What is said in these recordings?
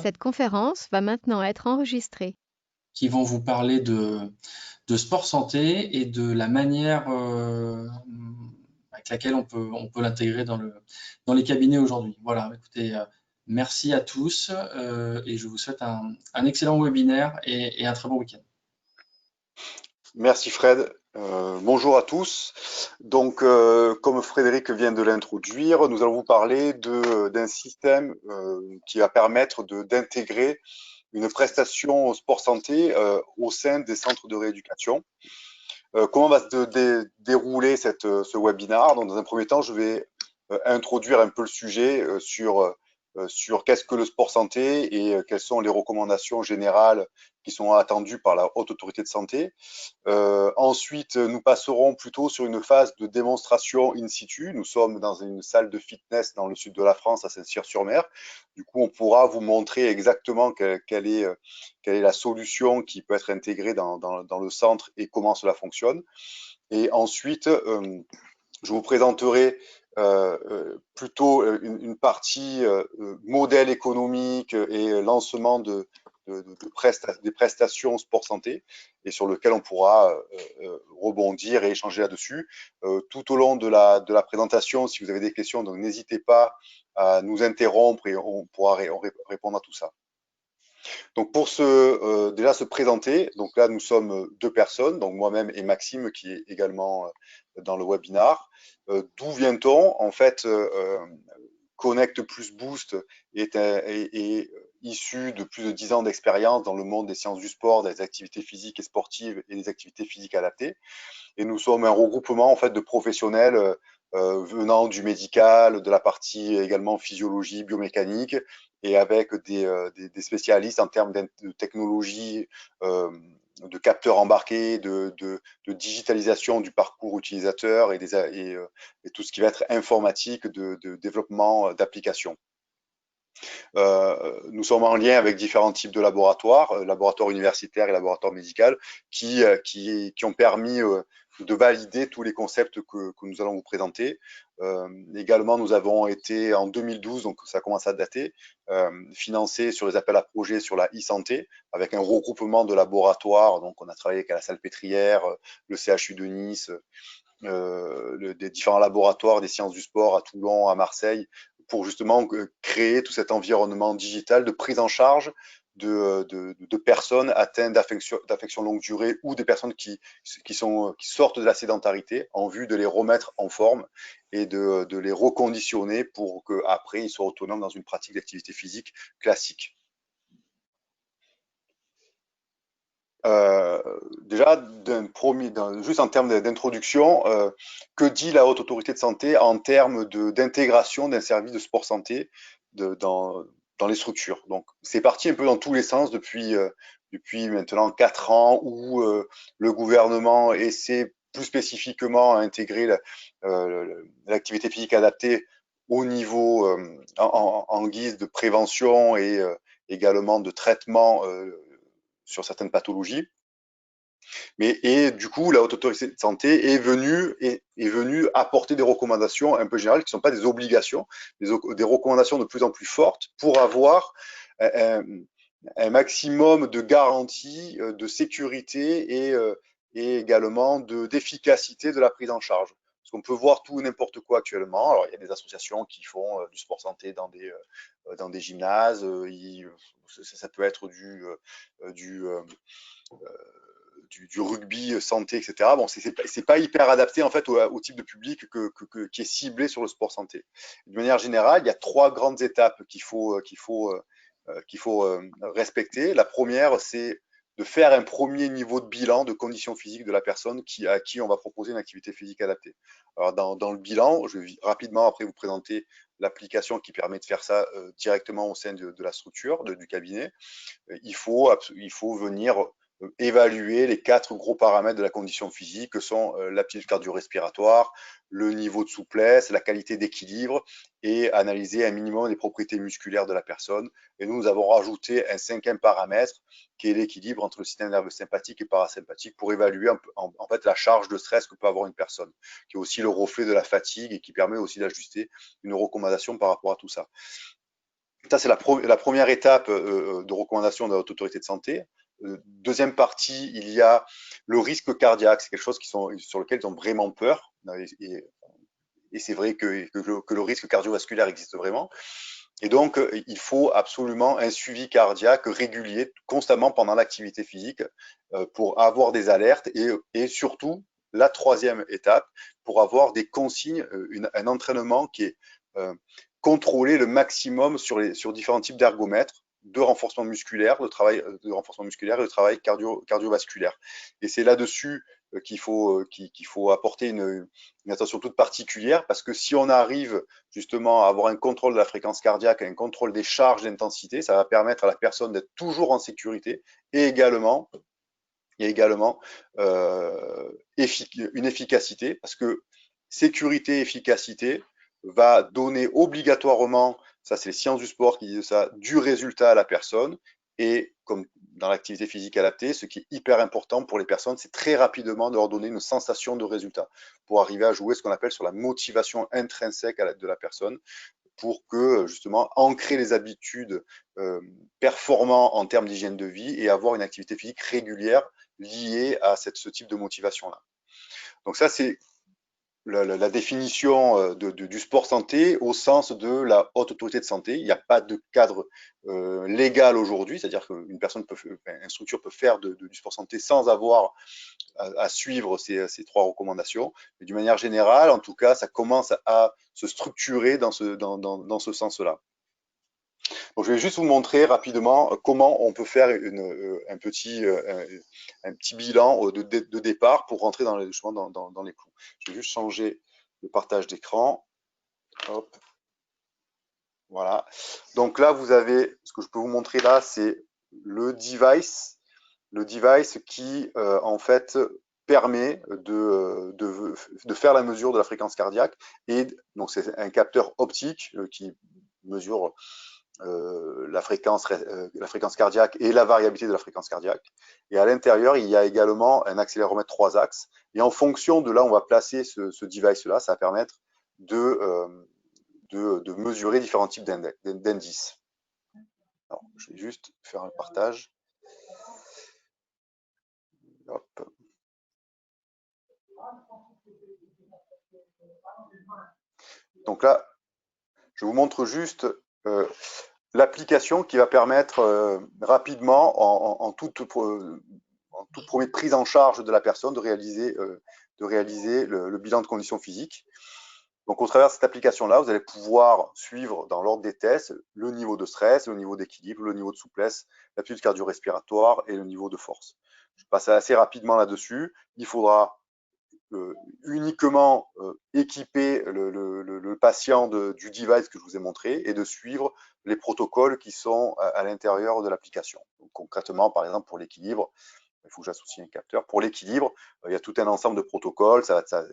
Cette conférence va maintenant être enregistrée. Qui vont vous parler de sport santé et de la manière avec laquelle on peut l'intégrer dans les cabinets aujourd'hui. Voilà, écoutez, merci à tous et je vous souhaite un excellent webinaire et un très bon week-end. Merci Fred. Bonjour à tous. Donc, comme Frédéric vient de l'introduire, nous allons vous parler d'un système qui va permettre d'intégrer une prestation sport santé au sein des centres de rééducation. Comment va se dérouler ce webinaire? Donc, dans un premier temps, je vais introduire un peu le sujet sur qu'est-ce que le sport santé et quelles sont les recommandations générales qui sont attendues par la Haute Autorité de Santé. Ensuite, nous passerons plutôt sur une phase de démonstration in situ. Nous sommes dans une salle de fitness dans le sud de la France, à Saint-Cyr-sur-Mer. Du coup, on pourra vous montrer exactement quelle est la solution qui peut être intégrée dans le centre et comment cela fonctionne. Et ensuite, je vous présenterai plutôt une partie modèle économique et lancement des prestations sport santé et sur lequel on pourra rebondir et échanger là-dessus. Tout au long de la présentation, si vous avez des questions, donc n'hésitez pas à nous interrompre et on pourra répondre à tout ça. Donc pour déjà se présenter, donc là nous sommes deux personnes, donc moi-même et Maxime qui est également dans le webinar. D'où vient-on? En fait, Connect Plus Boost est issu de plus de 10 ans d'expérience dans le monde des sciences du sport, des activités physiques et sportives et des activités physiques adaptées. Et nous sommes un regroupement en fait de professionnels venant du médical, de la partie également physiologie, biomécanique, et avec des spécialistes en termes de technologie, de capteurs embarqués, de digitalisation du parcours utilisateur et tout ce qui va être informatique de développement d'applications. Nous sommes en lien avec différents types de laboratoires, laboratoires universitaires et laboratoires médicaux, qui ont permis de valider tous les concepts que nous allons vous présenter. Également, nous avons été en 2012, donc ça commence à dater, financé sur les appels à projets sur la e-santé, avec un regroupement de laboratoires. Donc, on a travaillé avec la Salpêtrière, le CHU de Nice, des différents laboratoires des sciences du sport à Toulon, à Marseille, pour justement créer tout cet environnement digital de prise en charge de personnes atteintes d'affections longue durée ou des personnes qui sortent de la sédentarité en vue de les remettre en forme et de les reconditionner pour qu'après ils soient autonomes dans une pratique d'activité physique classique. Déjà, juste en termes d'introduction, que dit la Haute Autorité de Santé en termes d'intégration d'un service de sport santé dans les structures? Donc, c'est parti un peu dans tous les sens depuis maintenant 4 ans où le gouvernement essaie plus spécifiquement à intégrer l'activité physique adaptée au niveau en guise de prévention et également de traitement sur certaines pathologies. Et du coup, la Haute Autorité de Santé est venue apporter des recommandations un peu générales qui ne sont pas des obligations, des recommandations de plus en plus fortes pour avoir un maximum de garanties, de sécurité et également d'efficacité de la prise en charge. Parce qu'on peut voir tout et n'importe quoi actuellement. Alors, il y a des associations qui font du sport santé dans des gymnases. Ça peut être du rugby santé, etc. Bon, c'est pas hyper adapté en fait au type de public qui est ciblé sur le sport santé. De manière générale, il y a 3 grandes étapes qu'il faut respecter. La première, c'est de faire un premier niveau de bilan de conditions physiques de la personne à qui on va proposer une activité physique adaptée. Alors dans le bilan, je vais rapidement après vous présenter l'application qui permet de faire ça directement au sein de la structure, du cabinet. Il faut venir évaluer les 4 gros paramètres de la condition physique que sont l'aptitude cardio-respiratoire, le niveau de souplesse, la qualité d'équilibre et analyser un minimum des propriétés musculaires de la personne. Et nous avons rajouté un 5e paramètre qui est l'équilibre entre le système nerveux sympathique et parasympathique pour évaluer en fait la charge de stress que peut avoir une personne, qui est aussi le reflet de la fatigue et qui permet aussi d'ajuster une recommandation par rapport à tout ça. Ça, c'est la première étape de recommandation de la Haute Autorité de Santé. Deuxième partie, il y a le risque cardiaque. C'est quelque chose sur lequel ils ont vraiment peur. Et c'est vrai que le risque cardiovasculaire existe vraiment. Et donc, il faut absolument un suivi cardiaque régulier, constamment pendant l'activité physique, pour avoir des alertes et surtout, la troisième étape, pour avoir des consignes, un entraînement qui est contrôlé le maximum sur différents types d'ergomètres, de renforcement musculaire, de renforcement musculaire et de travail cardiovasculaire. Et c'est là-dessus qu'il faut apporter une attention toute particulière, parce que si on arrive justement à avoir un contrôle de la fréquence cardiaque, un contrôle des charges d'intensité, ça va permettre à la personne d'être toujours en sécurité et également une efficacité, parce que sécurité et efficacité va donner obligatoirement, ça c'est les sciences du sport qui disent ça, du résultat à la personne. Et comme dans l'activité physique adaptée, ce qui est hyper important pour les personnes, c'est très rapidement de leur donner une sensation de résultat pour arriver à jouer ce qu'on appelle sur la motivation intrinsèque de la personne, pour que justement ancrer les habitudes performantes en termes d'hygiène de vie et avoir une activité physique régulière liée à ce type de motivation-là. Donc ça, c'est la définition du sport santé au sens de la haute autorité de santé. Il n'y a pas de cadre légal aujourd'hui, c'est-à-dire qu'une personne une structure peut faire du sport santé sans avoir à suivre ces trois recommandations. Mais d'une manière générale, en tout cas, ça commence à se structurer dans ce sens-là. Donc, je vais juste vous montrer rapidement comment on peut faire un petit bilan de départ pour rentrer dans les clous. Je vais juste changer le partage d'écran. Hop. Voilà. Donc là, vous avez, ce que je peux vous montrer là, c'est le device qui, en fait, permet de faire la mesure de la fréquence cardiaque. Et donc, c'est un capteur optique qui mesure la fréquence cardiaque et la variabilité de la fréquence cardiaque. Et à l'intérieur, il y a également un accéléromètre 3 axes. Et en fonction de là où on va placer ce device-là, ça va permettre de mesurer différents types d'indices. Alors, je vais juste faire un partage. Hop. Donc là, je vous montre juste l'application qui va permettre rapidement, en toute première prise en charge de la personne, de réaliser le bilan de conditions physiques. Donc, au travers de cette application-là, vous allez pouvoir suivre dans l'ordre des tests le niveau de stress, le niveau d'équilibre, le niveau de souplesse, l'aptitude cardio-respiratoire et le niveau de force. Je passe assez rapidement là-dessus. Il faudra uniquement équiper le patient du device que je vous ai montré et de suivre les protocoles qui sont à l'intérieur de l'application. Concrètement, par exemple, pour l'équilibre, il faut que j'associe un capteur. Pour l'équilibre, il y a tout un ensemble de protocoles.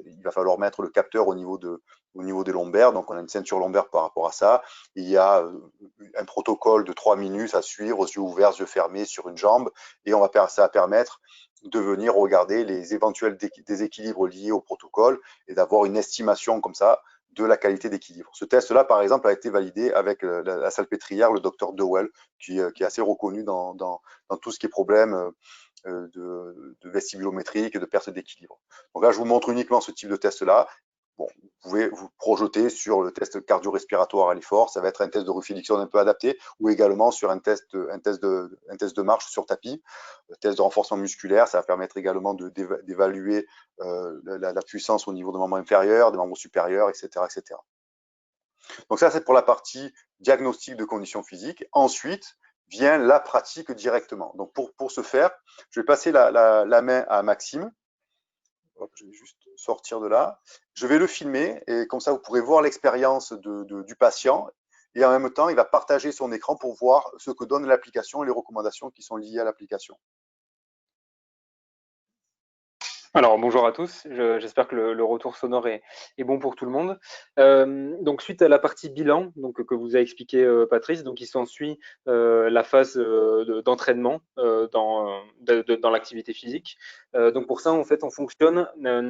Il va falloir mettre le capteur au niveau des lombaires. Donc, on a une ceinture lombaire par rapport à ça. Il y a un protocole de 3 minutes à suivre, yeux ouverts, yeux fermés, sur une jambe. Et ça va permettre de venir regarder les éventuels déséquilibres liés au protocole et d'avoir une estimation comme ça de la qualité d'équilibre. Ce test-là, par exemple, a été validé avec la salpêtrière, le docteur Dewell, qui est assez reconnu dans tout ce qui est problème de vestibulométrique et de perte d'équilibre. Donc là, je vous montre uniquement ce type de test-là. Bon, vous pouvez vous projeter sur le test cardio-respiratoire à l'effort. Ça va être un test de Ruffy-Dixon un peu adapté, ou également sur un test de marche sur tapis. Le test de renforcement musculaire, ça va permettre également d'évaluer la puissance au niveau des membres inférieurs, des membres supérieurs, etc., etc. Donc ça, c'est pour la partie diagnostic de conditions physiques. Ensuite, vient la pratique directement. Donc pour ce faire, je vais passer la main à Maxime. Hop, je vais juste sortir de là. Je vais le filmer et comme ça, vous pourrez voir l'expérience du patient. Et en même temps, il va partager son écran pour voir ce que donne l'application et les recommandations qui sont liées à l'application. Alors, bonjour à tous, j'espère que le retour sonore est bon pour tout le monde. Donc, suite à la partie bilan que vous a expliqué Patrice, donc il s'ensuit la phase d'entraînement dans l'activité physique. Donc pour ça, en fait, on fonctionne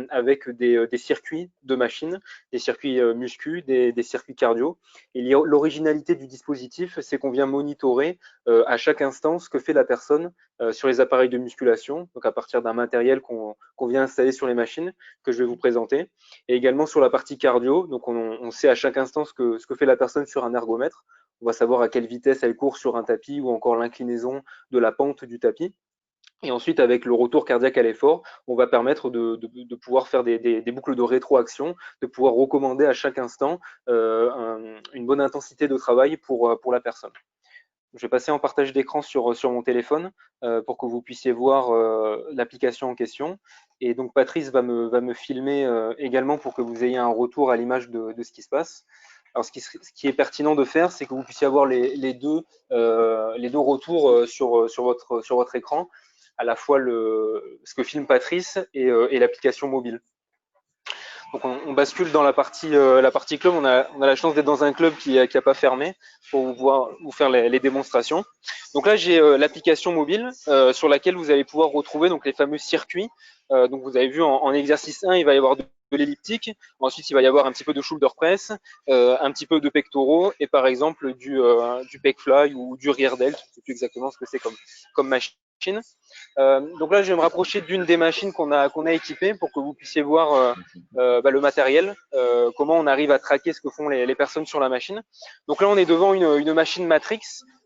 avec des circuits de machines, des circuits muscu, des circuits cardio. Et l'originalité du dispositif, c'est qu'on vient monitorer à chaque instant ce que fait la personne sur les appareils de musculation, donc à partir d'un matériel qu'on vient installer sur les machines, que je vais vous présenter, et également sur la partie cardio. Donc on sait à chaque instant ce que fait la personne sur un ergomètre. On va savoir à quelle vitesse elle court sur un tapis ou encore l'inclinaison de la pente du tapis. Et ensuite, avec le retour cardiaque à l'effort, on va permettre de pouvoir faire des boucles de rétroaction, de pouvoir recommander à chaque instant une bonne intensité de travail pour la personne. Je vais passer en partage d'écran sur mon téléphone pour que vous puissiez voir l'application en question. Et donc, Patrice va me filmer également pour que vous ayez un retour à l'image de ce qui se passe. Alors, ce qui est pertinent de faire, c'est que vous puissiez avoir les deux retours sur votre écran, à la fois ce que filme Patrice et l'application mobile. Donc on bascule dans la partie club. On a la chance d'être dans un club qui a pas fermé pour pouvoir vous faire les démonstrations. Donc là, j'ai l'application mobile sur laquelle vous allez pouvoir retrouver donc les fameux circuits. Donc vous avez vu en exercice 1, il va y avoir de l'elliptique. Ensuite, il va y avoir un petit peu de shoulder press, un petit peu de pectoraux et par exemple du pec fly ou du rear delt. Je ne sais plus exactement ce que c'est comme machine. Donc là, je vais me rapprocher d'une des machines qu'on a équipées pour que vous puissiez voir le matériel, comment on arrive à traquer ce que font les personnes sur la machine. Donc là, on est devant une machine Matrix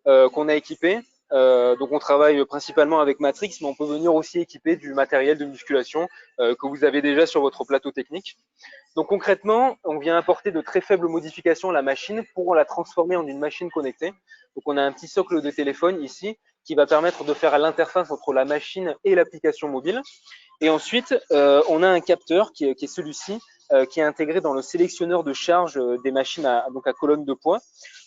qu'on a équipée. Donc on travaille principalement avec Matrix, mais on peut venir aussi équiper du matériel de musculation que vous avez déjà sur votre plateau technique. Donc concrètement, on vient apporter de très faibles modifications à la machine pour la transformer en une machine connectée. Donc on a un petit socle de téléphone ici qui va permettre de faire l'interface entre la machine et l'application mobile. Et ensuite, on a un capteur qui est celui-ci, qui est intégré dans le sélectionneur de charge des machines à colonne de poids.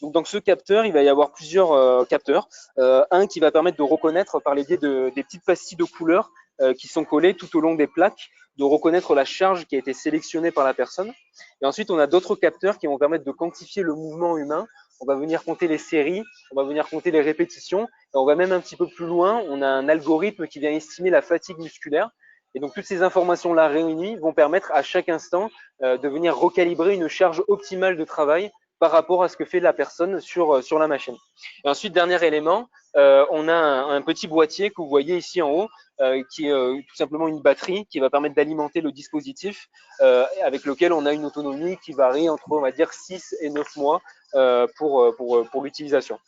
Donc dans ce capteur, il va y avoir plusieurs capteurs. Un qui va permettre de reconnaître par les biais des petites pastilles de couleur qui sont collées tout au long des plaques, de reconnaître la charge qui a été sélectionnée par la personne. Et ensuite, on a d'autres capteurs qui vont permettre de quantifier le mouvement humain. On va venir compter les séries, on va venir compter les répétitions. Et on va même un petit peu plus loin, on a un algorithme qui vient estimer la fatigue musculaire. Et donc, toutes ces informations-là réunies vont permettre à chaque instant de venir recalibrer une charge optimale de travail par rapport à ce que fait la personne sur la machine. Et ensuite, dernier élément, on a un petit boîtier que vous voyez ici en haut, qui est tout simplement une batterie qui va permettre d'alimenter le dispositif avec lequel on a une autonomie qui varie entre, on va dire, 6 et 9 mois pour l'utilisation.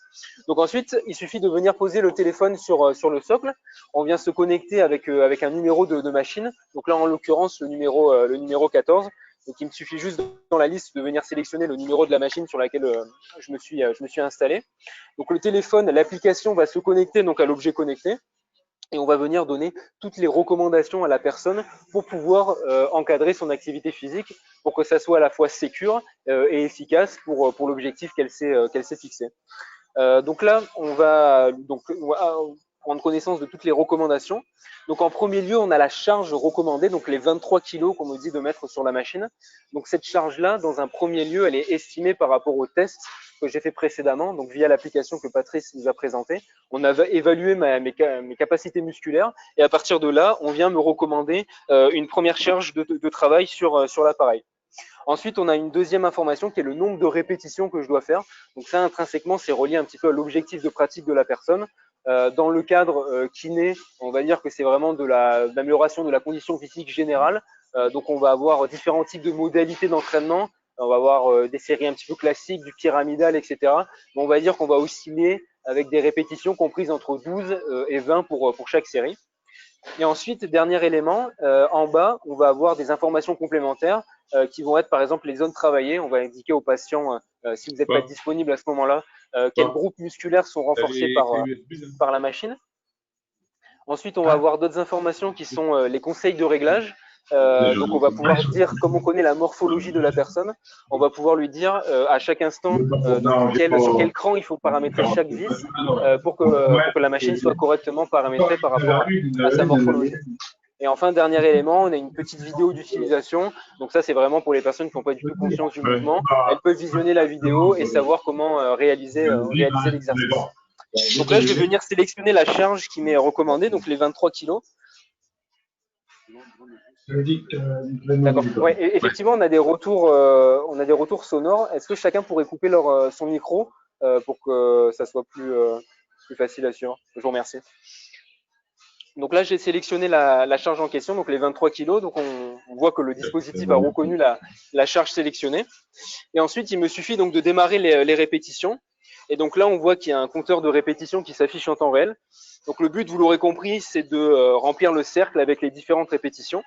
Donc ensuite, il suffit de venir poser le téléphone sur le socle. On vient se connecter avec un numéro de machine. Donc là, en l'occurrence, le numéro 14. Donc il me suffit juste dans la liste de venir sélectionner le numéro de la machine sur laquelle je me suis installé. Donc le téléphone, l'application va se connecter donc à l'objet connecté. Et on va venir donner toutes les recommandations à la personne pour pouvoir encadrer son activité physique pour que ça soit à la fois sécure et efficace pour l'objectif qu'elle s'est fixé. Donc là, on va prendre connaissance de toutes les recommandations. Donc en premier lieu, on a la charge recommandée, donc les 23 kg qu'on nous dit de mettre sur la machine. Donc cette charge-là, dans un premier lieu, elle est estimée par rapport au test que j'ai fait précédemment, donc via l'application que Patrice nous a présentée. On a évalué mes capacités musculaires et à partir de là, on vient me recommander une première charge de travail sur l'appareil. Ensuite, on a une deuxième information qui est le nombre de répétitions que je dois faire. Donc ça, intrinsèquement, c'est relié un petit peu à l'objectif de pratique de la personne. Dans le cadre kiné, on va dire que c'est vraiment de l'amélioration de la condition physique générale. Donc on va avoir différents types de modalités d'entraînement. On va avoir des séries un petit peu classiques, du pyramidal, etc. Mais on va dire qu'on va osciller avec des répétitions comprises entre 12 et 20 pour chaque série. Et ensuite, dernier élément, en bas, on va avoir des informations complémentaires qui vont être par exemple les zones travaillées. On va indiquer aux patients, si vous n'êtes pas disponible à ce moment-là, quels groupes musculaires sont renforcés par la machine. Ensuite, on va avoir d'autres informations qui sont les conseils de réglage. Donc on va pouvoir dire, comme on connaît la morphologie de la personne, on va pouvoir lui dire à chaque instant sur quel cran il faut paramétrer chaque vis pour que la machine soit correctement paramétrée par rapport à sa morphologie. Et enfin, dernier élément, on a une petite vidéo d'utilisation. Donc ça, c'est vraiment pour les personnes qui n'ont pas du tout conscience du mouvement. Elles peuvent visionner la vidéo et savoir comment réaliser l'exercice. Donc là, je vais venir sélectionner la charge qui m'est recommandée, donc les 23 kg. D'accord. Ouais, effectivement, on a des retours sonores. Est-ce que chacun pourrait couper son micro pour que ça soit plus facile à suivre? Je vous remercie. Donc là, j'ai sélectionné la charge en question, donc les 23 kg. Donc on voit que le dispositif a reconnu la charge sélectionnée. Et ensuite, il me suffit donc de démarrer les répétitions. Et donc là, on voit qu'il y a un compteur de répétitions qui s'affiche en temps réel. Donc le but, vous l'aurez compris, c'est de remplir le cercle avec les différentes répétitions.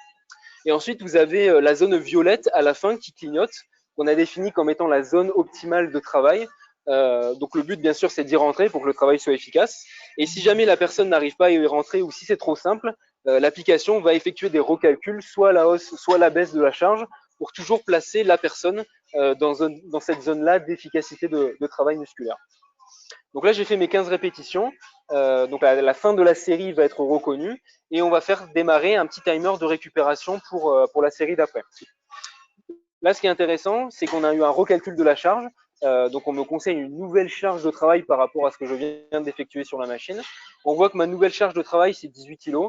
Et ensuite, vous avez la zone violette à la fin qui clignote, qu'on a définie comme étant la zone optimale de travail. Donc le but, bien sûr, c'est d'y rentrer pour que le travail soit efficace. Et si jamais la personne n'arrive pas à y rentrer ou si c'est trop simple, l'application va effectuer des recalculs, soit la hausse, soit la baisse de la charge, pour toujours placer la personne dans cette zone-là d'efficacité de travail musculaire. Donc là, j'ai fait mes 15 répétitions. Donc la fin de la série va être reconnue et on va faire démarrer un petit timer de récupération pour la série d'après. Là, ce qui est intéressant, c'est qu'on a eu un recalcul de la charge. Donc on me conseille une nouvelle charge de travail par rapport à ce que je viens d'effectuer sur la machine. On voit que ma nouvelle charge de travail, c'est 18 kg.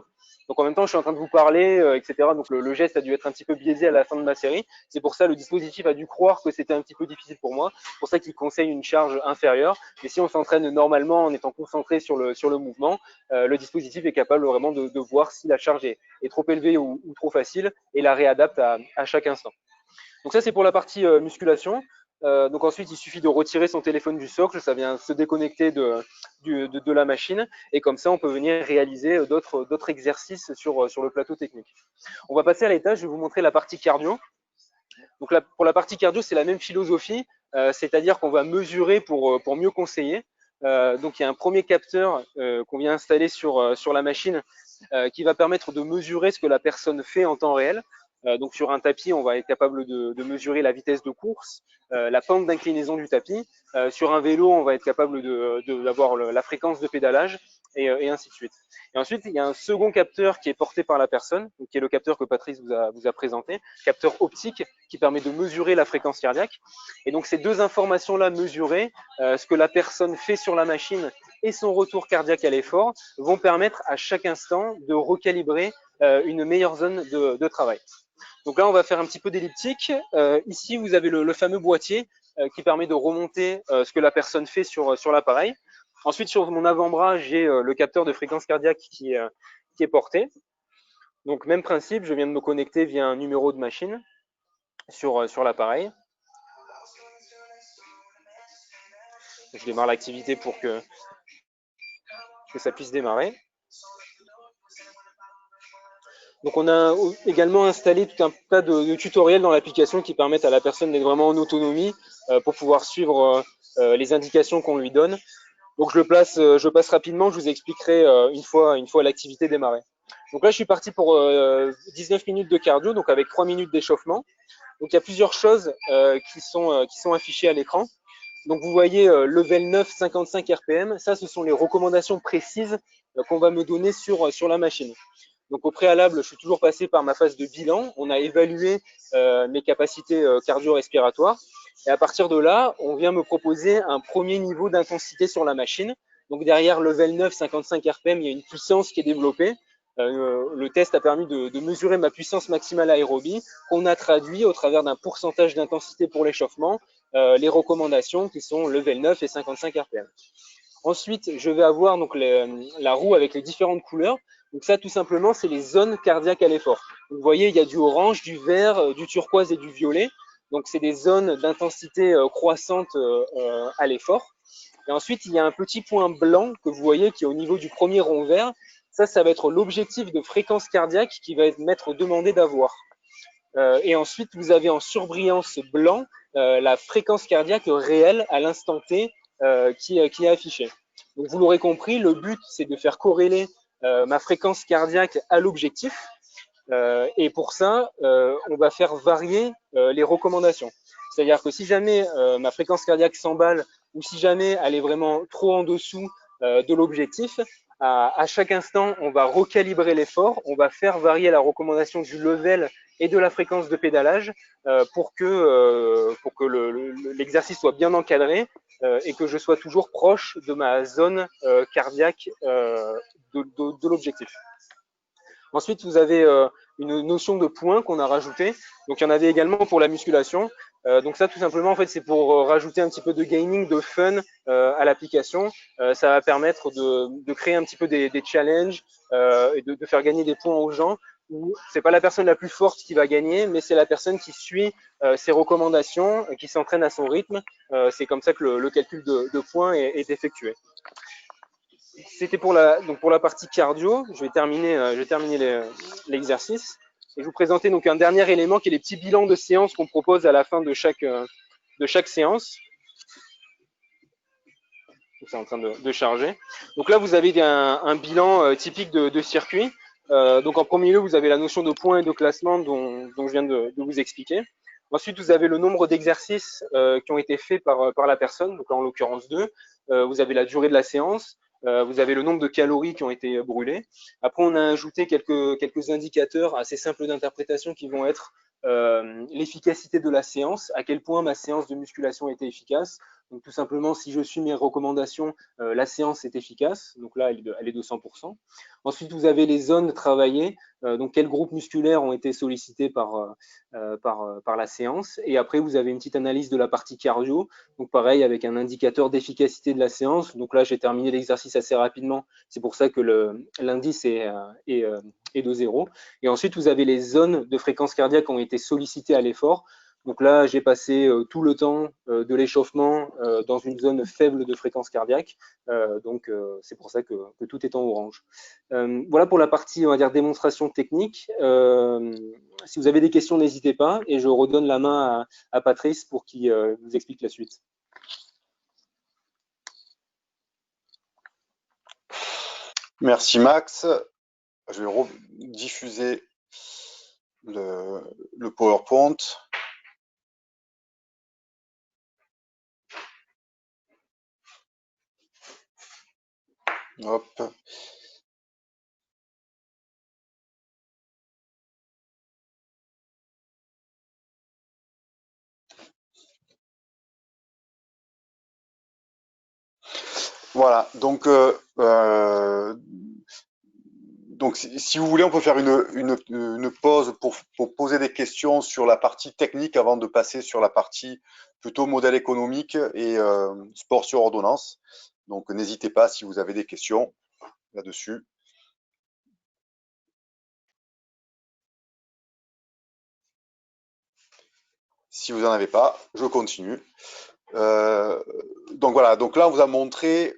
Donc en même temps, je suis en train de vous parler, etc. Donc le geste a dû être un petit peu biaisé à la fin de ma série. C'est pour ça le dispositif a dû croire que c'était un petit peu difficile pour moi. C'est pour ça qu'il conseille une charge inférieure. Mais si on s'entraîne normalement en étant concentré sur le mouvement, le dispositif est capable vraiment de voir si la charge est trop élevée ou trop facile et la réadapte à chaque instant. Donc ça, c'est pour la partie musculation. Donc ensuite, il suffit de retirer son téléphone du socle, ça vient se déconnecter de la machine, et comme ça, on peut venir réaliser d'autres exercices sur le plateau technique. On va passer à l'étage, je vais vous montrer la partie cardio. Donc là, pour la partie cardio, c'est la même philosophie, c'est-à-dire qu'on va mesurer pour mieux conseiller. Donc il y a un premier capteur qu'on vient installer sur la machine qui va permettre de mesurer ce que la personne fait en temps réel. Donc sur un tapis, on va être capable de mesurer la vitesse de course, la pente d'inclinaison du tapis. Sur un vélo, on va être capable d'avoir la fréquence de pédalage et ainsi de suite. Et ensuite, il y a un second capteur qui est porté par la personne, qui est le capteur que Patrice vous a présenté, capteur optique qui permet de mesurer la fréquence cardiaque. Et donc ces deux informations-là mesurées, ce que la personne fait sur la machine et son retour cardiaque à l'effort, vont permettre à chaque instant de recalibrer une meilleure zone de travail. Donc là, on va faire un petit peu d'elliptique. Ici, vous avez le fameux boîtier qui permet de remonter ce que la personne fait sur l'appareil. Ensuite, sur mon avant-bras, j'ai le capteur de fréquence cardiaque qui est porté. Donc, même principe, je viens de me connecter via un numéro de machine sur l'appareil. Je démarre l'activité pour que ça puisse démarrer. Donc on a également installé tout un tas de tutoriels dans l'application qui permettent à la personne d'être vraiment en autonomie pour pouvoir suivre les indications qu'on lui donne. Donc je passe rapidement, je vous expliquerai une fois l'activité démarrée. Donc là je suis parti pour 19 minutes de cardio, donc avec 3 minutes d'échauffement. Donc il y a plusieurs choses qui sont affichées à l'écran. Donc vous voyez level 9, 55 RPM, ça ce sont les recommandations précises qu'on va me donner sur la machine. Donc au préalable, je suis toujours passé par ma phase de bilan. On a évalué mes capacités cardio-respiratoires. Et à partir de là, on vient me proposer un premier niveau d'intensité sur la machine. Donc derrière level 9, 55 RPM, il y a une puissance qui est développée. Le test a permis de mesurer ma puissance maximale aérobie, qu'on a traduit au travers d'un pourcentage d'intensité pour l'échauffement, les recommandations qui sont level 9 et 55 RPM. Ensuite, je vais avoir donc la roue avec les différentes couleurs. Donc ça, tout simplement, c'est les zones cardiaques à l'effort. Vous voyez, il y a du orange, du vert, du turquoise et du violet. Donc c'est des zones d'intensité croissante à l'effort. Et ensuite, il y a un petit point blanc que vous voyez qui est au niveau du premier rond vert. Ça va être l'objectif de fréquence cardiaque qui va m'être demandé d'avoir. Et ensuite, vous avez en surbrillance blanc la fréquence cardiaque réelle à l'instant T qui est affichée. Donc vous l'aurez compris, le but c'est de faire corréler ma fréquence cardiaque à l'objectif. Et pour ça, on va faire varier les recommandations. C'est-à-dire que si jamais ma fréquence cardiaque s'emballe ou si jamais elle est vraiment trop en dessous de l'objectif, à chaque instant, on va recalibrer l'effort, on va faire varier la recommandation du level et de la fréquence de pédalage pour que l'exercice soit bien encadré et que je sois toujours proche de ma zone cardiaque de l'objectif. Ensuite, vous avez une notion de points qu'on a rajouté. Donc, il y en avait également pour la musculation. Donc ça, tout simplement, en fait, c'est pour rajouter un petit peu de gaming, de fun à l'application. Ça va permettre de créer un petit peu des challenges et de faire gagner des points aux gens. Où c'est pas la personne la plus forte qui va gagner, mais c'est la personne qui suit ses recommandations, qui s'entraîne à son rythme. C'est comme ça que le calcul de points est effectué. C'était pour la partie cardio. Je vais terminer l'exercice. Et je vous présenter donc un dernier élément qui est les petits bilans de séance qu'on propose à la fin de chaque séance. C'est en train de charger. Donc là, vous avez un bilan typique de circuit. Donc en premier lieu, vous avez la notion de points et de classement dont je viens de vous expliquer. Ensuite, vous avez le nombre d'exercices qui ont été faits par la personne, donc là, en l'occurrence 2. Vous avez la durée de la séance. Vous avez le nombre de calories qui ont été brûlées. Après, on a ajouté quelques indicateurs assez simples d'interprétation qui vont être l'efficacité de la séance, à quel point ma séance de musculation était efficace. Donc tout simplement, si je suis mes recommandations, la séance est efficace. Donc là, elle est de 100%. Ensuite, vous avez les zones travaillées. Donc quels groupes musculaires ont été sollicités par la séance. Et après, vous avez une petite analyse de la partie cardio. Donc pareil, avec un indicateur d'efficacité de la séance. Donc là, j'ai terminé l'exercice assez rapidement. C'est pour ça que l'indice est de 0. Et ensuite, vous avez les zones de fréquence cardiaque qui ont été sollicitées à l'effort. Donc là, j'ai passé tout le temps de l'échauffement dans une zone faible de fréquence cardiaque. Donc, c'est pour ça que tout est en orange. Voilà pour la partie, on va dire, démonstration technique. Si vous avez des questions, n'hésitez pas. Et je redonne la main à Patrice pour qu'il vous explique la suite. Merci Max. Je vais diffuser le PowerPoint. Hop. Voilà, donc si vous voulez, on peut faire une pause pour poser des questions sur la partie technique avant de passer sur la partie plutôt modèle économique et sport sur ordonnance. Donc n'hésitez pas si vous avez des questions là-dessus. Si vous n'en avez pas, je continue. Donc voilà, donc là on vous a montré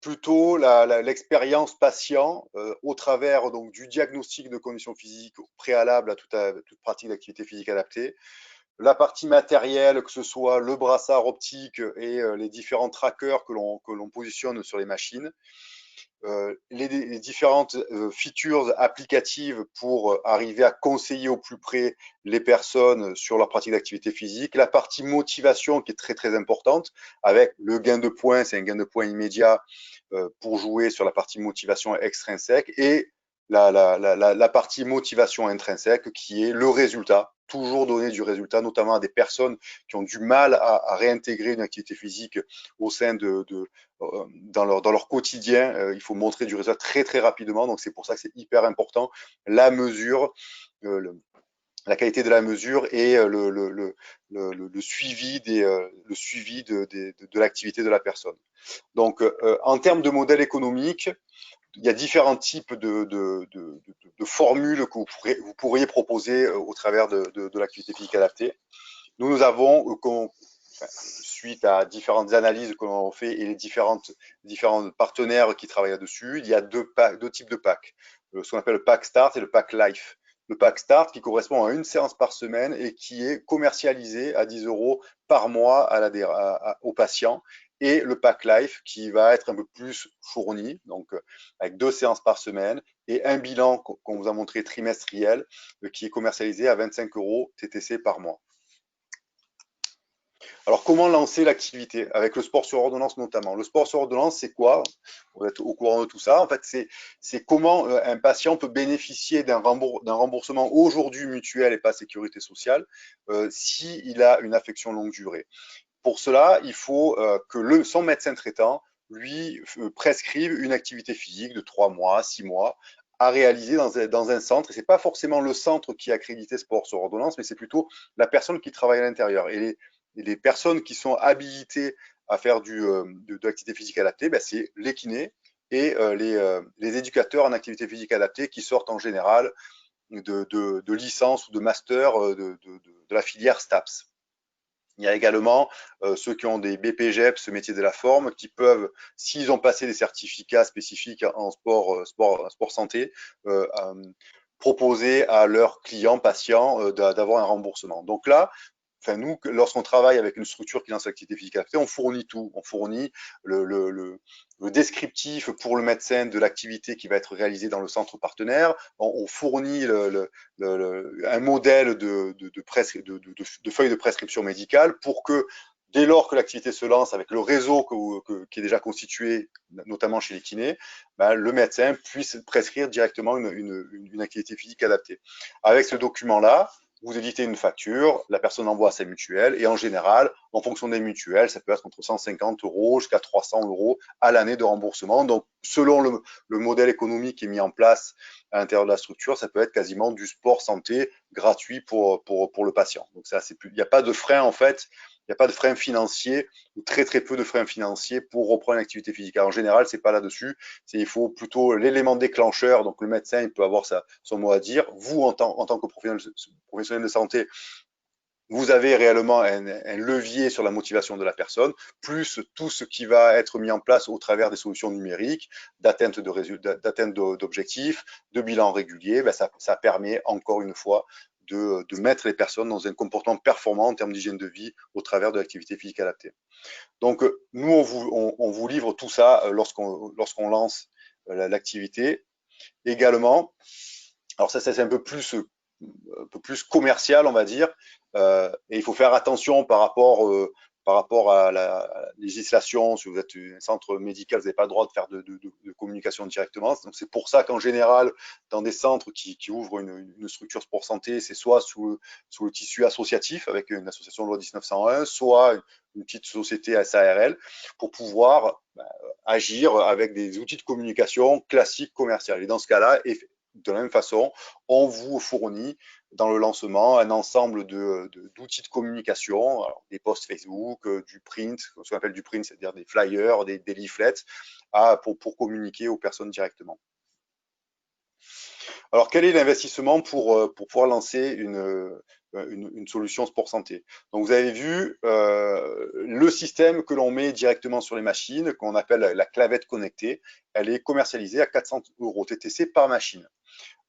plutôt l'expérience patient au travers donc du diagnostic de conditions physiques préalable à toute pratique d'activité physique adaptée, la partie matérielle, que ce soit le brassard optique et les différents trackers que l'on positionne sur les machines, les différentes features applicatives pour arriver à conseiller au plus près les personnes sur leur pratique d'activité physique, la partie motivation qui est très très importante avec le gain de points, c'est un gain de points immédiat pour jouer sur la partie motivation extrinsèque et la partie motivation intrinsèque qui est le résultat, toujours donner du résultat, notamment à des personnes qui ont du mal à réintégrer une activité physique au sein dans leur quotidien. Il faut montrer du résultat très très rapidement, donc c'est pour ça que c'est hyper important. La mesure, la qualité de la mesure et le suivi de l'activité de la personne. Donc, en termes de modèle économique, il y a différents types de formules que vous pourriez proposer au travers de l'activité physique adaptée. Nous avons, suite à différentes analyses que l'on fait et les différents partenaires qui travaillent là-dessus, il y a deux types de packs, ce qu'on appelle le pack Start et le pack Life. Le pack Start qui correspond à une séance par semaine et qui est commercialisé à 10 € par mois aux patients, et le pack Life qui va être un peu plus fourni, donc avec 2 séances par semaine et un bilan qu'on vous a montré trimestriel qui est commercialisé à 25 € TTC par mois. Alors, comment lancer l'activité avec le sport sur ordonnance notamment? Le sport sur ordonnance, c'est quoi? Vous êtes au courant de tout ça. En fait, c'est comment un patient peut bénéficier d'un remboursement aujourd'hui mutuel et pas sécurité sociale s'il a une affection longue durée. Pour cela, il faut que son médecin traitant lui prescrive une activité physique de 3 mois, 6 mois, à réaliser dans un centre. Et c'est pas forcément le centre qui est accrédité sport sur ordonnance, mais c'est plutôt la personne qui travaille à l'intérieur. Et les personnes qui sont habilitées à faire de l'activité physique adaptée, ben, c'est les kinés et les éducateurs en activité physique adaptée qui sortent en général de licence ou de master de la filière STAPS. Il y a également ceux qui ont des BPGEPS, ce métier de la forme, qui peuvent, s'ils ont passé des certificats spécifiques en sport santé, proposer à leurs clients, patients, d'avoir un remboursement. Donc là, enfin nous, lorsqu'on travaille avec une structure qui lance l'activité physique adaptée, on fournit tout. On fournit le descriptif pour le médecin de l'activité qui va être réalisée dans le centre partenaire. On fournit un modèle de feuille de prescription médicale pour que dès lors que l'activité se lance avec le réseau qui est déjà constitué, notamment chez les kinés, ben, le médecin puisse prescrire directement une activité physique adaptée. Avec ce document-là, vous éditez une facture, la personne envoie à sa mutuelle et en général, en fonction des mutuelles, ça peut être entre 150 € jusqu'à 300 € à l'année de remboursement. Donc, selon le modèle économique qui est mis en place à l'intérieur de la structure, ça peut être quasiment du sport santé gratuit pour le patient. Donc, il n'y a pas de frein en fait. Il n'y a pas de frein financier ou très très peu de freins financiers pour reprendre une activité physique. Alors, en général, c'est pas là-dessus. Il faut plutôt l'élément déclencheur. Donc, le médecin, il peut avoir son mot à dire. Vous, en tant que professionnel de santé, vous avez réellement un levier sur la motivation de la personne, plus tout ce qui va être mis en place au travers des solutions numériques, d'atteinte d'objectifs, de bilan régulier. Ben ça permet encore une fois de mettre les personnes dans un comportement performant en termes d'hygiène de vie au travers de l'activité physique adaptée. Donc, nous, on vous livre tout ça lorsqu'on lance l'activité. Également, alors ça, c'est un peu plus commercial, on va dire, et il faut faire attention par rapport à la législation. Si vous êtes un centre médical, vous n'avez pas le droit de faire de communication directement. Donc c'est pour ça qu'en général, dans des centres qui ouvrent une structure sport santé, c'est soit sous le tissu associatif avec une association loi 1901, soit une petite société SARL pour pouvoir agir avec des outils de communication classiques commerciales. Et dans ce cas-là, de la même façon, on vous fournit dans le lancement un ensemble d'outils de communication, alors des posts Facebook, du print, ce qu'on appelle du print, c'est-à-dire des flyers, des leaflets, pour communiquer aux personnes directement. Alors, quel est l'investissement pour pouvoir lancer une solution sport santé? Donc, vous avez vu le système que l'on met directement sur les machines, qu'on appelle la clavette connectée. Elle est commercialisée à 400 € TTC par machine.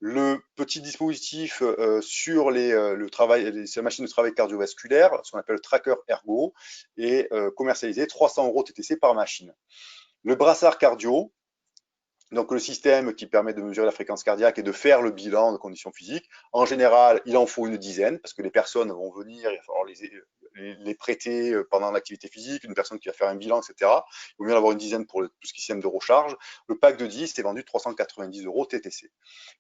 Le petit dispositif sur la machine de travail cardiovasculaire, ce qu'on appelle le tracker ergo, est commercialisé 300 € TTC par machine. Le brassard cardio, donc le système qui permet de mesurer la fréquence cardiaque et de faire le bilan de conditions physiques, en général, il en faut une dizaine parce que les personnes vont venir, il va falloir les prêter pendant l'activité physique, une personne qui va faire un bilan, etc. Il vaut mieux en avoir une dizaine pour tout ce qui est système de recharge. Le pack de 10 est vendu 390 € TTC.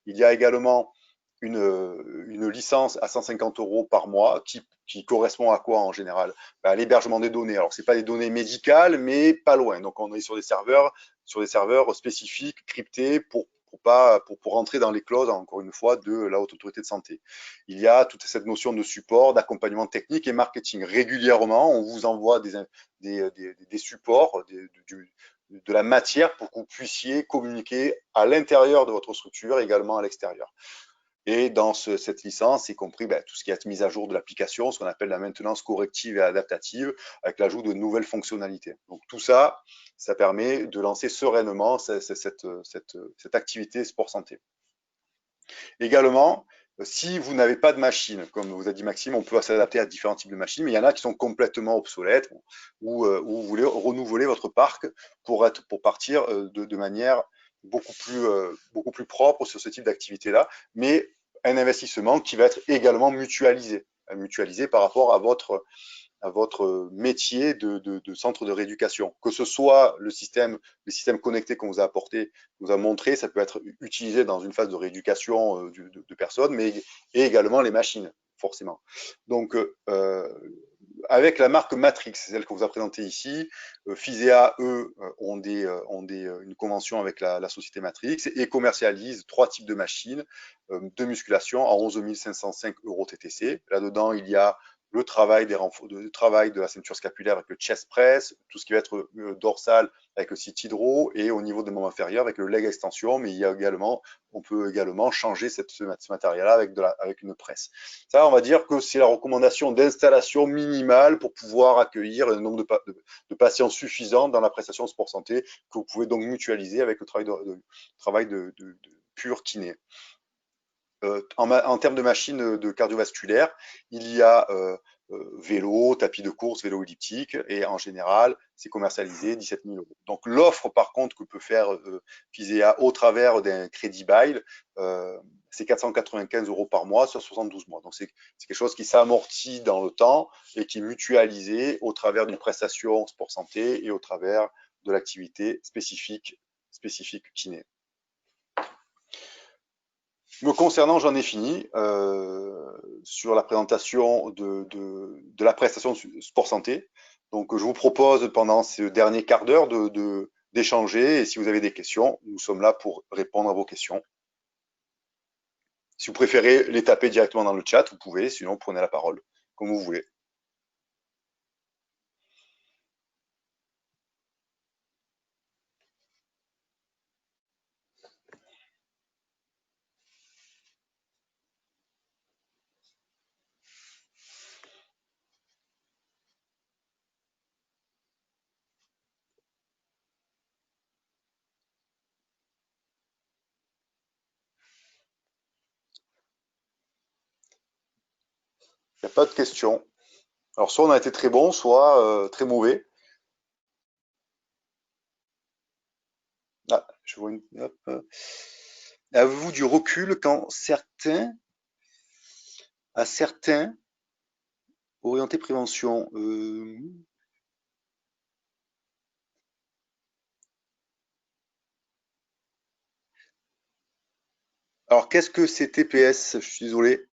Il y a également une licence à 150 € par mois qui correspond à quoi en général? À l'hébergement des données. Alors, ce n'est pas des données médicales, mais pas loin. Donc, on est sur des serveurs spécifiques, cryptés pour rentrer dans les clauses, encore une fois, de la Haute Autorité de Santé. Il y a toute cette notion de support, d'accompagnement technique et marketing. Régulièrement, on vous envoie des supports, de la matière pour que vous puissiez communiquer à l'intérieur de votre structure, également à l'extérieur. Et dans cette licence, y compris tout ce qui est mise à jour de l'application, ce qu'on appelle la maintenance corrective et adaptative, avec l'ajout de nouvelles fonctionnalités. Donc tout ça, ça permet de lancer sereinement cette activité sport santé. Également, si vous n'avez pas de machine, comme vous a dit Maxime, on peut s'adapter à différents types de machines, mais il y en a qui sont complètement obsolètes, ou vous voulez renouveler votre parc pour partir de manière beaucoup plus propre sur ce type d'activité-là, mais un investissement qui va être également mutualisé par rapport à votre métier de centre de rééducation. Que ce soit le système connecté qu'on vous a apporté, vous a montré, ça peut être utilisé dans une phase de rééducation de personnes, mais et également les machines, forcément. Donc, avec la marque Matrix, c'est celle qu'on vous a présentée ici. Physea, eux, ont une convention avec la société Matrix et commercialisent 3 types de machines de musculation à 11 505 € TTC. Là-dedans, il y a le travail de la ceinture scapulaire avec le chest press, tout ce qui va être dorsal avec le sit hydro et au niveau des membres inférieurs avec le leg extension, mais on peut également changer ce matériel-là avec une presse. Ça, on va dire que c'est la recommandation d'installation minimale pour pouvoir accueillir un nombre de patients suffisant dans la prestation sport santé que vous pouvez donc mutualiser avec le travail de pur kiné. En termes de machines de cardiovasculaire, il y a vélo, tapis de course, vélo elliptique, et en général, c'est commercialisé 17 000 €. Donc l'offre, par contre, que peut faire Physea au travers d'un crédit bail, c'est 495 € par mois sur 72 mois. Donc c'est quelque chose qui s'amortit dans le temps et qui est mutualisé au travers d'une prestation sport santé et au travers de l'activité spécifique kiné. Me concernant, j'en ai fini sur la présentation de la prestation sport santé. Donc, je vous propose pendant ce dernier quart d'heure d'échanger et si vous avez des questions, nous sommes là pour répondre à vos questions. Si vous préférez les taper directement dans le chat, vous pouvez, sinon prenez la parole, comme vous voulez. Il n'y a pas de questions. Alors, soit on a été très bon, soit très mauvais. Ah, je vois une... Avez-vous du recul quand à certains orientés prévention Alors, qu'est-ce que c'est TPS? Je suis désolé.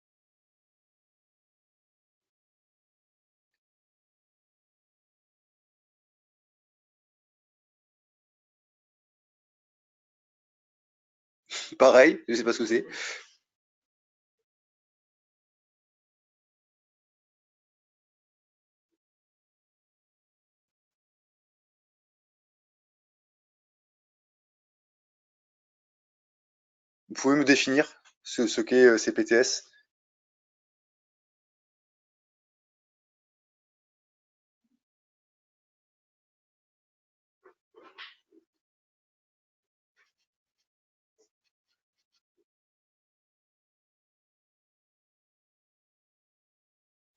Pareil, je ne sais pas ce que c'est. Vous pouvez me définir ce qu'est CPTS?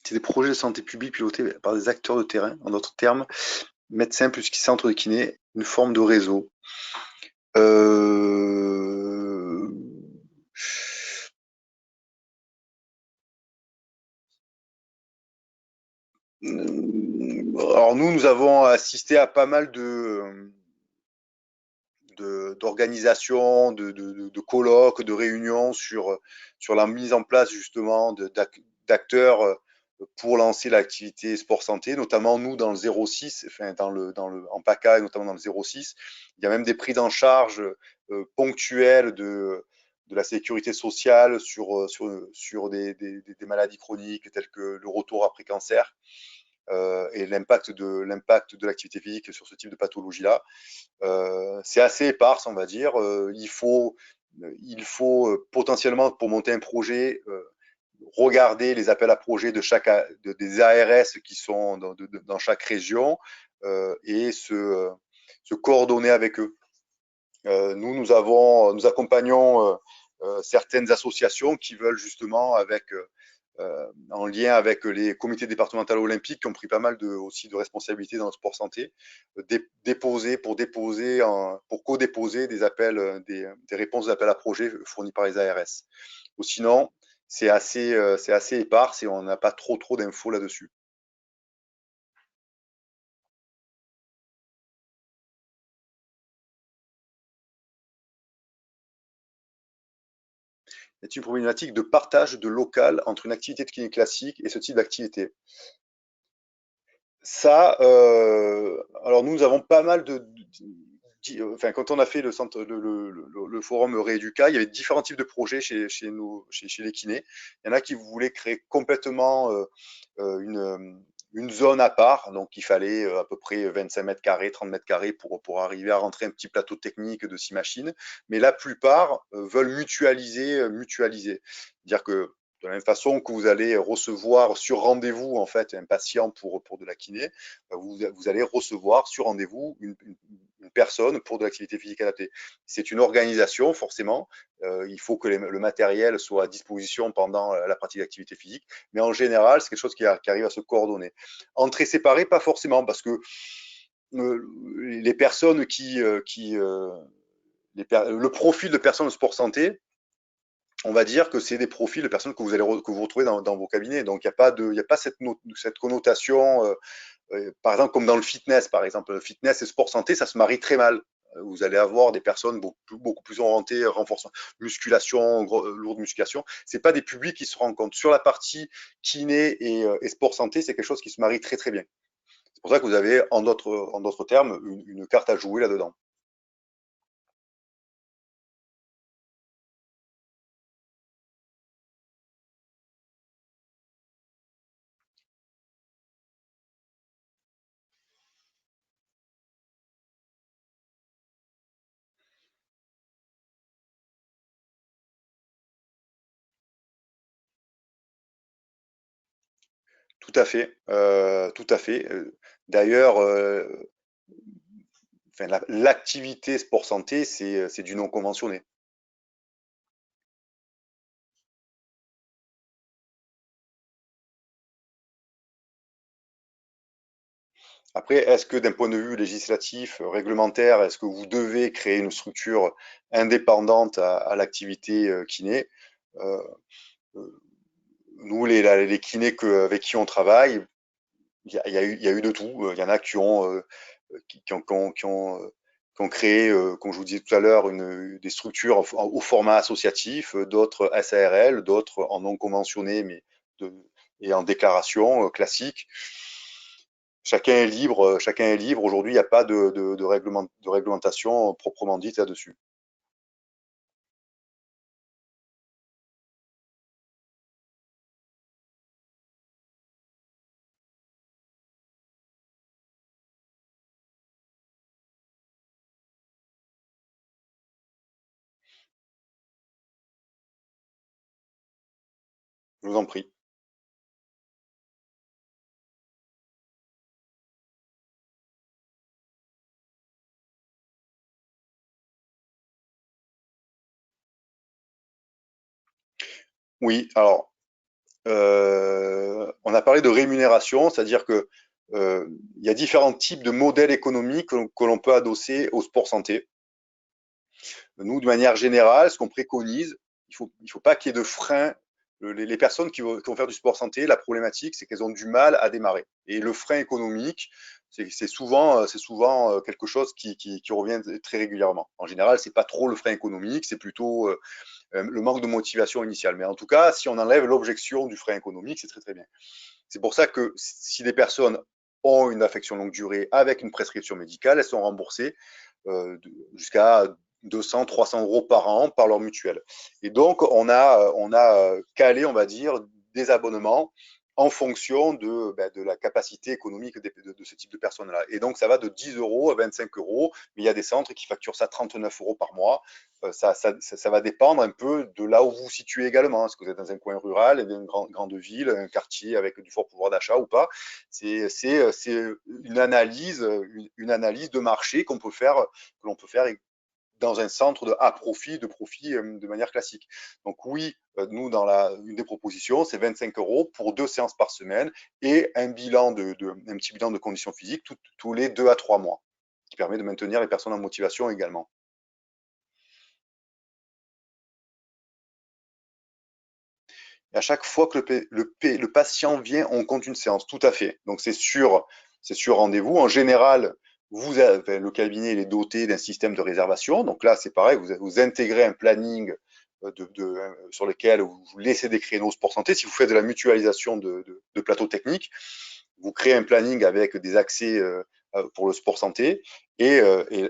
C'est des projets de santé publique pilotés par des acteurs de terrain, en d'autres termes, médecins plus centres de kiné, une forme de réseau. Euh... Alors nous avons assisté à pas mal d'organisations, de colloques, de réunions sur la mise en place justement d'acteurs pour lancer l'activité sport santé, notamment nous dans le 06, enfin en PACA et notamment dans le 06. Il y a même des prises en charge ponctuelles de la sécurité sociale sur des maladies chroniques telles que le retour après cancer et l'impact de l'activité physique sur ce type de pathologie-là. C'est assez éparse, on va dire. Il faut potentiellement, pour monter un projet, regarder les appels à projets des ARS qui sont dans chaque région et se coordonner avec eux. Nous accompagnons certaines associations qui veulent justement en lien avec les comités départementaux olympiques qui ont pris pas mal aussi de responsabilités dans le sport santé, pour co-déposer des réponses d'appel à projets fournies par les ARS. Ou sinon, c'est assez épars et on n'a pas trop d'infos là-dessus. C'est une problématique de partage de local entre une activité de kiné classique et ce type d'activité. Ça, alors nous avons pas mal enfin, quand on a fait le centre, le forum Rééduca, il y avait différents types de projets chez les kinés. Il y en a qui voulaient créer complètement une zone à part, donc il fallait à peu près 25 mètres carrés, 30 mètres carrés pour arriver à rentrer un petit plateau technique de 6 machines. Mais la plupart veulent mutualiser. C'est-à-dire que de la même façon que vous allez recevoir sur rendez-vous en fait un patient pour de la kiné, vous allez recevoir sur rendez-vous une personne pour de l'activité physique adaptée. C'est une organisation forcément. Il faut que le matériel soit à disposition pendant la pratique d'activité physique, mais en général, c'est quelque chose qui arrive à se coordonner. Entrée séparée, pas forcément, parce que les personnes le profil de personnes de sport santé, on va dire que c'est des profils de personnes que vous retrouvez dans vos cabinets. Donc, il n'y a pas cette connotation, par exemple, comme dans le fitness, par exemple. Le fitness et sport santé, ça se marie très mal. Vous allez avoir des personnes beaucoup plus orientées, renforcement, musculation, lourde musculation. C'est pas des publics qui se rencontrent. Sur la partie kiné et sport santé, c'est quelque chose qui se marie très très bien. C'est pour ça que vous avez, en d'autres termes, une carte à jouer là-dedans. Tout à fait, tout à fait. D'ailleurs, enfin, l'activité sport santé, c'est du non conventionné. Après, est-ce que d'un point de vue législatif, réglementaire, est-ce que vous devez créer une structure indépendante à l'activité kiné? Euh, euh, Nous, les kinés avec qui on travaille, il y a eu de tout. Il y en a qui ont créé, comme je vous disais tout à l'heure, des structures au format associatif, d'autres SARL, d'autres en non conventionné, de, et en déclaration classique. Chacun est libre. Chacun est libre. Aujourd'hui, il n'y a pas de réglementation proprement dite là-dessus. Je vous en prie. Oui, alors, on a parlé de rémunération, c'est-à-dire que il y a différents types de modèles économiques que l'on peut adosser au sport santé. Nous, de manière générale, ce qu'on préconise, il faut pas qu'il y ait de frein. Les personnes qui vont faire du sport santé, la problématique, c'est qu'elles ont du mal à démarrer. Et le frein économique, c'est souvent quelque chose qui revient très régulièrement. En général, c'est pas trop le frein économique, c'est plutôt le manque de motivation initiale. Mais en tout cas, si on enlève l'objection du frein économique, c'est très très bien. C'est pour ça que si des personnes ont une affection longue durée avec une prescription médicale, elles sont remboursées jusqu'à 200, 300 euros par an par leur mutuelle. Et donc, on a calé, on va dire, des abonnements en fonction de la capacité économique de ce type de personnes-là. Et donc, ça va de 10 euros à 25 euros, mais il y a des centres qui facturent ça 39 euros par mois. Ça va dépendre un peu de là où vous vous situez également. Est-ce que vous êtes dans un coin rural, une grande ville, un quartier avec du fort pouvoir d'achat ou pas? C'est une analyse de marché que l'on peut faire dans un centre à profit, de manière classique. Donc oui, nous, une des propositions, c'est 25 euros pour 2 séances par semaine et un petit bilan de conditions physiques tous les 2 à 3 mois, qui permet de maintenir les personnes en motivation également. Et à chaque fois que le patient vient, on compte une séance, tout à fait. Donc c'est sur rendez-vous. En général, le cabinet est doté d'un système de réservation. Donc là, c'est pareil, vous intégrez un planning sur lequel vous laissez des créneaux sport santé. Si vous faites de la mutualisation de plateaux techniques, vous créez un planning avec des accès pour le sport santé, et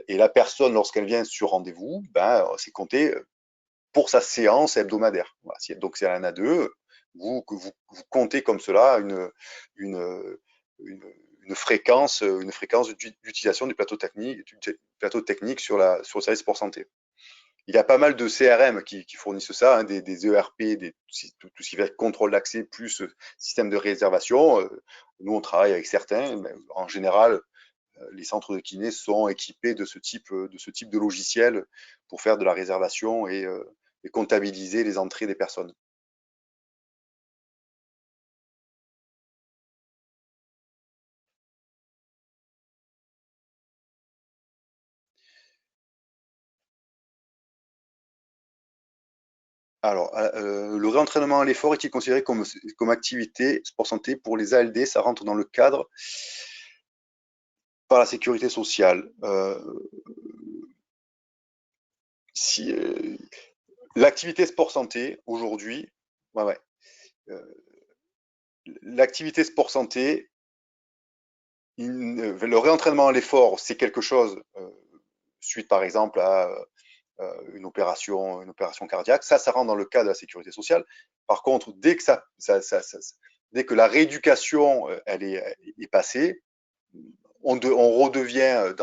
la personne, lorsqu'elle vient sur rendez-vous, ben, c'est compté pour sa séance hebdomadaire. Voilà. Donc, si elle en a deux, vous comptez comme cela une, une, une fréquence d'utilisation du plateau technique sur le service sport santé. Il y a pas mal de CRM qui fournissent ça, hein, des ERP, tout ce qui va être contrôle d'accès plus système de réservation. Nous, on travaille avec certains. Mais en général, les centres de kiné sont équipés de ce type de logiciel pour faire de la réservation et comptabiliser les entrées des personnes. Alors, le réentraînement à l'effort est-il considéré comme activité sport santé pour les ALD? Ça rentre dans le cadre par la sécurité sociale. Si, l'activité sport santé aujourd'hui, ouais, ouais. L'activité sport santé, le réentraînement à l'effort, c'est quelque chose suite par exemple à une opération cardiaque. Ça rentre dans le cadre de la sécurité sociale. Par contre, dès que la rééducation elle est passée, on redevient un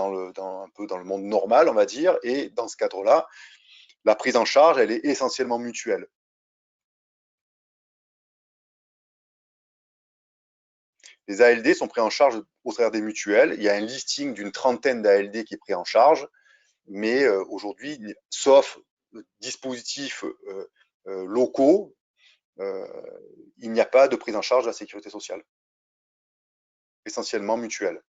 peu dans le monde normal, on va dire, et dans ce cadre-là, la prise en charge, elle est essentiellement mutuelle. Les ALD sont pris en charge au travers des mutuelles. Il y a un listing d'une trentaine d'ALD qui est pris en charge, mais aujourd'hui, sauf dispositifs locaux, il n'y a pas de prise en charge de la sécurité sociale, essentiellement mutuelle.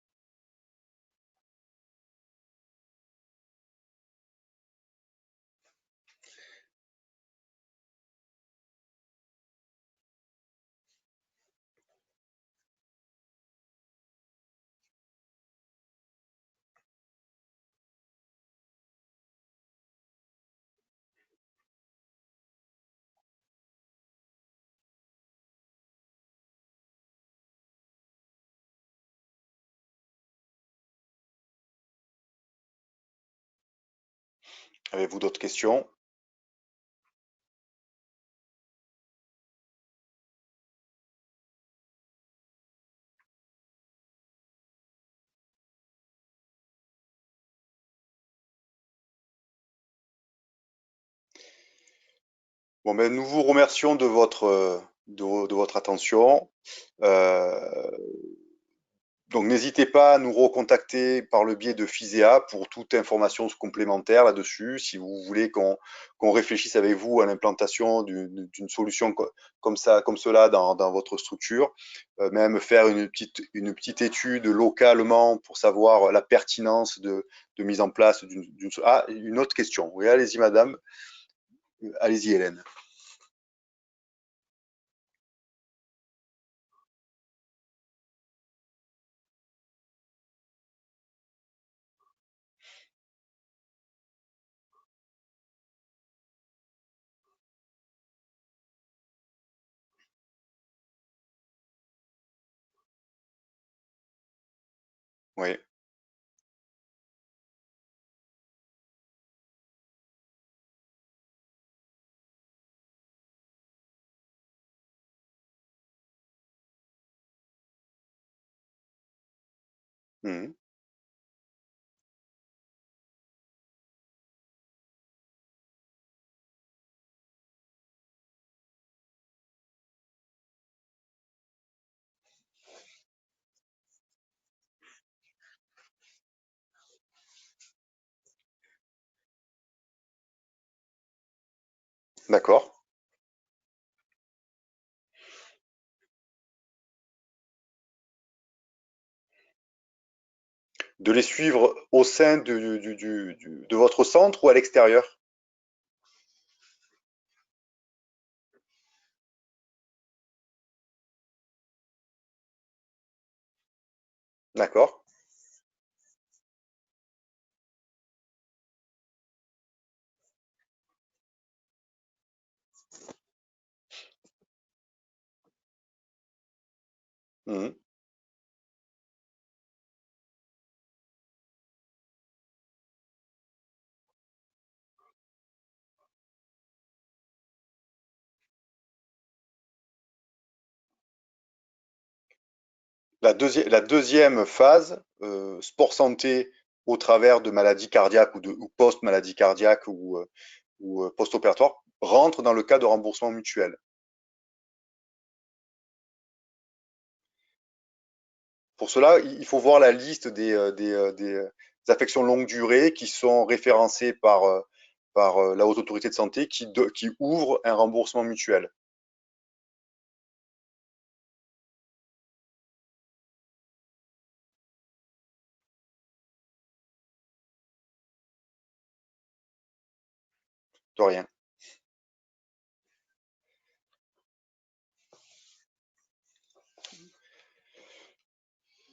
Avez-vous d'autres questions? Bon, ben, nous vous remercions de votre attention. Euh, Donc n'hésitez pas à nous recontacter par le biais de Fisea pour toute information complémentaire là-dessus, si vous voulez qu'on réfléchisse avec vous à l'implantation d'une solution comme ça, comme cela dans votre structure, même faire une petite étude localement pour savoir la pertinence de mise en place d'une. Ah, une autre question. Oui, allez-y madame, allez-y Hélène. Oui. Mhm. D'accord. De les suivre au sein de votre centre ou à l'extérieur? D'accord. Mhm. La deuxième phase, sport santé au travers de maladies cardiaques ou post-maladie cardiaque ou post-opératoire, rentre dans le cas de remboursement mutuel. Pour cela, il faut voir la liste des affections longue durée qui sont référencées par la Haute Autorité de Santé qui ouvre un remboursement mutuel. De rien.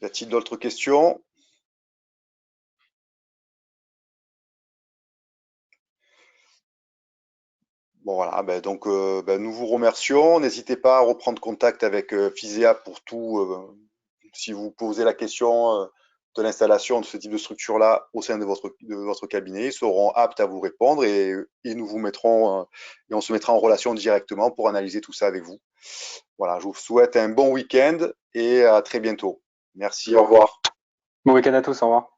Y a-t-il d'autres questions? Bon voilà, donc nous vous remercions. N'hésitez pas à reprendre contact avec Fisea pour tout. Si vous posez la question de l'installation de ce type de structure-là au sein de votre cabinet, ils seront aptes à vous répondre et nous vous mettrons et on se mettra en relation directement pour analyser tout ça avec vous. Voilà, je vous souhaite un bon week-end et à très bientôt. Merci, au revoir. Bon week-end à tous, au revoir.